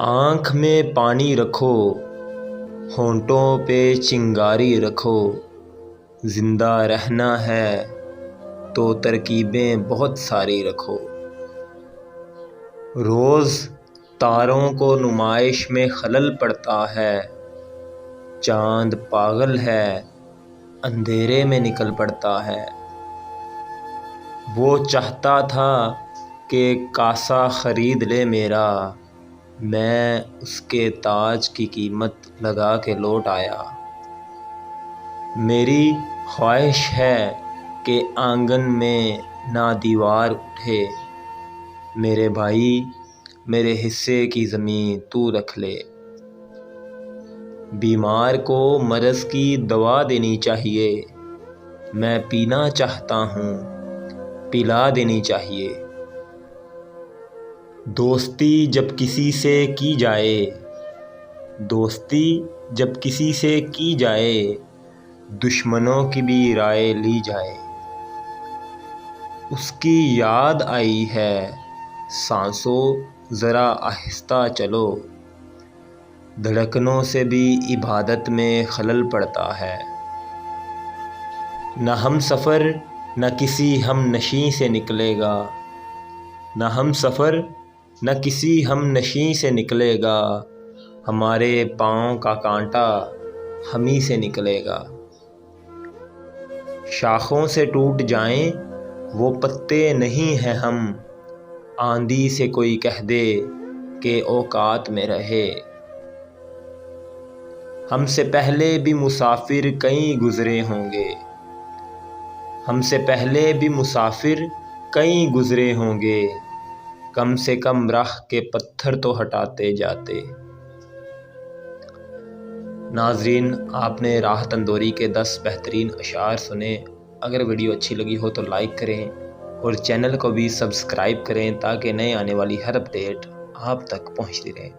آنکھ میں پانی رکھو، ہونٹوں پہ چنگاری رکھو، زندہ رہنا ہے تو ترکیبیں بہت ساری رکھو۔ روز تاروں کو نمائش میں خلل پڑتا ہے، چاند پاگل ہے اندھیرے میں نکل پڑتا ہے۔ وہ چاہتا تھا کہ کاسہ خرید لے میرا، میں اس کے تاج کی قیمت لگا کے لوٹ آیا۔ میری خواہش ہے کہ آنگن میں نہ دیوار اٹھے، میرے بھائی میرے حصے کی زمین تو رکھ لے۔ بیمار کو مرض کی دوا دینی چاہیے، میں پینا چاہتا ہوں پلا دینی چاہیے۔ دوستی جب کسی سے کی جائے، دوستی جب کسی سے کی جائے، دشمنوں کی بھی رائے لی جائے۔ اس کی یاد آئی ہے سانسو ذرا آہستہ چلو، دھڑکنوں سے بھی عبادت میں خلل پڑتا ہے۔ نہ ہم سفر نہ کسی ہم نشیں سے نکلے گا، نہ ہم سفر نہ کسی ہم نشیں سے نکلے گا، ہمارے پاؤں کا کانٹا ہمیں سے نکلے گا۔ شاخوں سے ٹوٹ جائیں وہ پتے نہیں ہیں ہم، آندھی سے کوئی کہہ دے کہ اوقات میں رہے۔ ہم سے پہلے بھی مسافر کئی گزرے ہوں گے، ہم سے پہلے بھی مسافر کئی گزرے ہوں گے، کم سے کم راہ کے پتھر تو ہٹاتے جاتے۔ ناظرین، آپ نے راحت اندوری کے 10 بہترین اشعار سنے۔ اگر ویڈیو اچھی لگی ہو تو لائک کریں اور چینل کو بھی سبسکرائب کریں تاکہ نئے آنے والی ہر اپڈیٹ آپ تک پہنچتی رہے۔